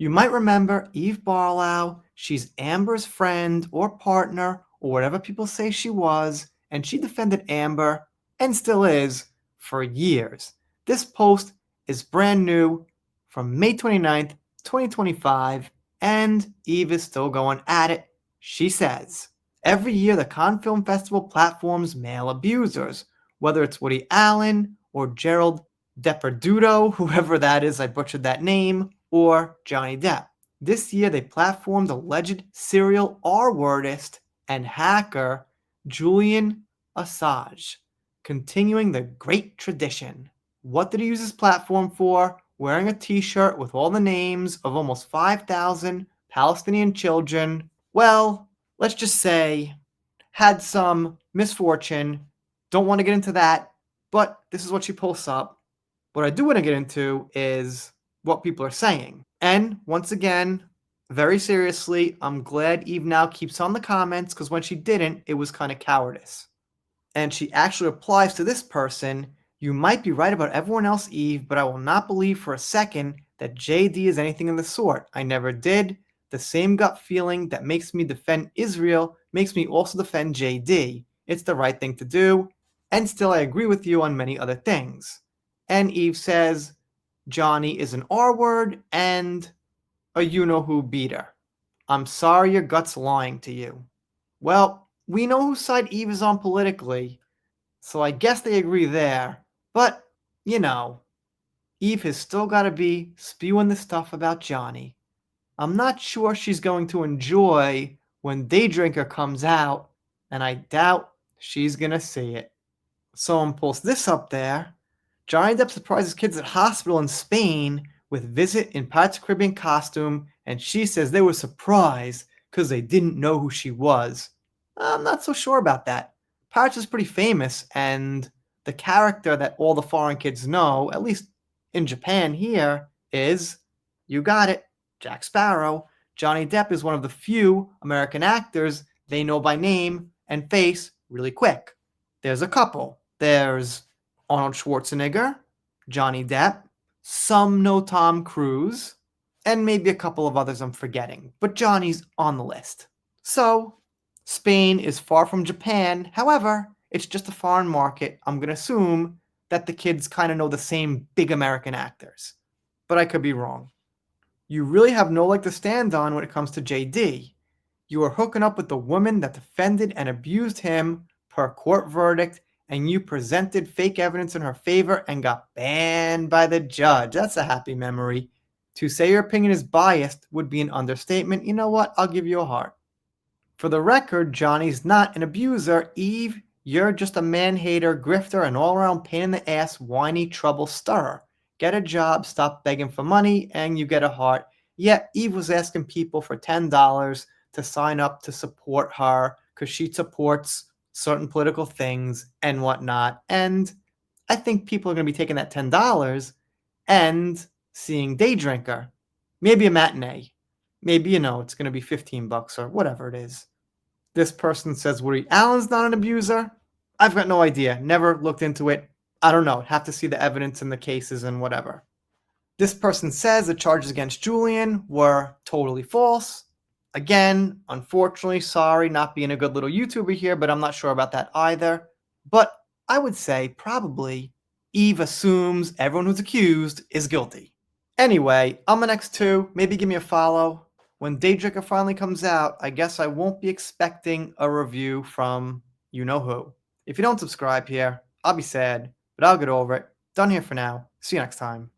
You might remember Eve Barlow. She's Amber's friend or partner or whatever people say she was, and she defended Amber, and still is, for years. This post is brand new from May 29th, 2025, and Eve is still going at it. She says, every year the Cannes Film Festival platforms male abusers, whether it's Woody Allen or Gerald Depardieu, whoever that is, I butchered that name, or Johnny Depp. This year they platformed alleged serial R-wordist and hacker Julian Assange, continuing the great tradition. What did he use his platform for? Wearing a t-shirt with all the names of almost 5,000 Palestinian children. Well, let's just say, had some misfortune. Don't want to get into that, but this is what she posts up. What I do want to get into is what people are saying. And once again, very seriously, I'm glad Eve now keeps on the comments, because when she didn't, it was kind of cowardice. And she actually replies to this person, you might be right about everyone else, Eve, but I will not believe for a second that JD is anything of the sort. I never did. The same gut feeling that makes me defend Israel makes me also defend JD. It's the right thing to do. And still, I agree with you on many other things. And Eve says, Johnny is an R word and a you-know-who beater. I'm sorry your gut's lying to you. Well, we know whose side Eve is on politically, so I guess they agree there. But, you know, Eve has still got to be spewing the stuff about Johnny. I'm not sure she's going to enjoy when Daydrinker comes out, and I doubt she's going to see it. Someone posts this up there. Johnny Depp surprises kids at hospital in Spain with visit in Pirates of the Caribbean costume, and she says they were surprised because they didn't know who she was. I'm not so sure about that. Pirates is pretty famous, and the character that all the foreign kids know, at least in Japan here, is, you got it, Jack Sparrow. Johnny Depp is one of the few American actors they know by name and face really quick. There's a couple. There's Arnold Schwarzenegger, Johnny Depp, some know Tom Cruise, and maybe a couple of others I'm forgetting, but Johnny's on the list. So, Spain is far from Japan. However, it's just a foreign market. I'm going to assume that the kids kind of know the same big American actors. But I could be wrong. You really have no leg to stand on when it comes to JD. You are hooking up with the woman that defended and abused him per court verdict, and you presented fake evidence in her favor and got banned by the judge. That's a happy memory. To say your opinion is biased would be an understatement. You know what? I'll give you a heart. For the record, Johnny's not an abuser. Eve, you're just a man-hater, grifter, and all-around pain-in-the-ass, whiny trouble stirrer. Get a job, stop begging for money, and you get a heart. Yet Eve was asking people for $10 to sign up to support her because she supports certain political things and whatnot. And I think people are going to be taking that $10 and seeing Daydrinker. Maybe a matinee. Maybe, it's going to be $15 or whatever it is. This person says Woody Allen's not an abuser. I've got no idea. Never looked into it. I don't know. Have to see the evidence in the cases and whatever. This person says the charges against Julian were totally false. Again, unfortunately, sorry, not being a good little YouTuber here, but I'm not sure about that either. But I would say probably Eve assumes everyone who's accused is guilty. Anyway, on the next two, maybe give me a follow. When Daydrinker finally comes out, I guess I won't be expecting a review from you-know-who. If you don't subscribe here, I'll be sad, but I'll get over it. Done here for now. See you next time.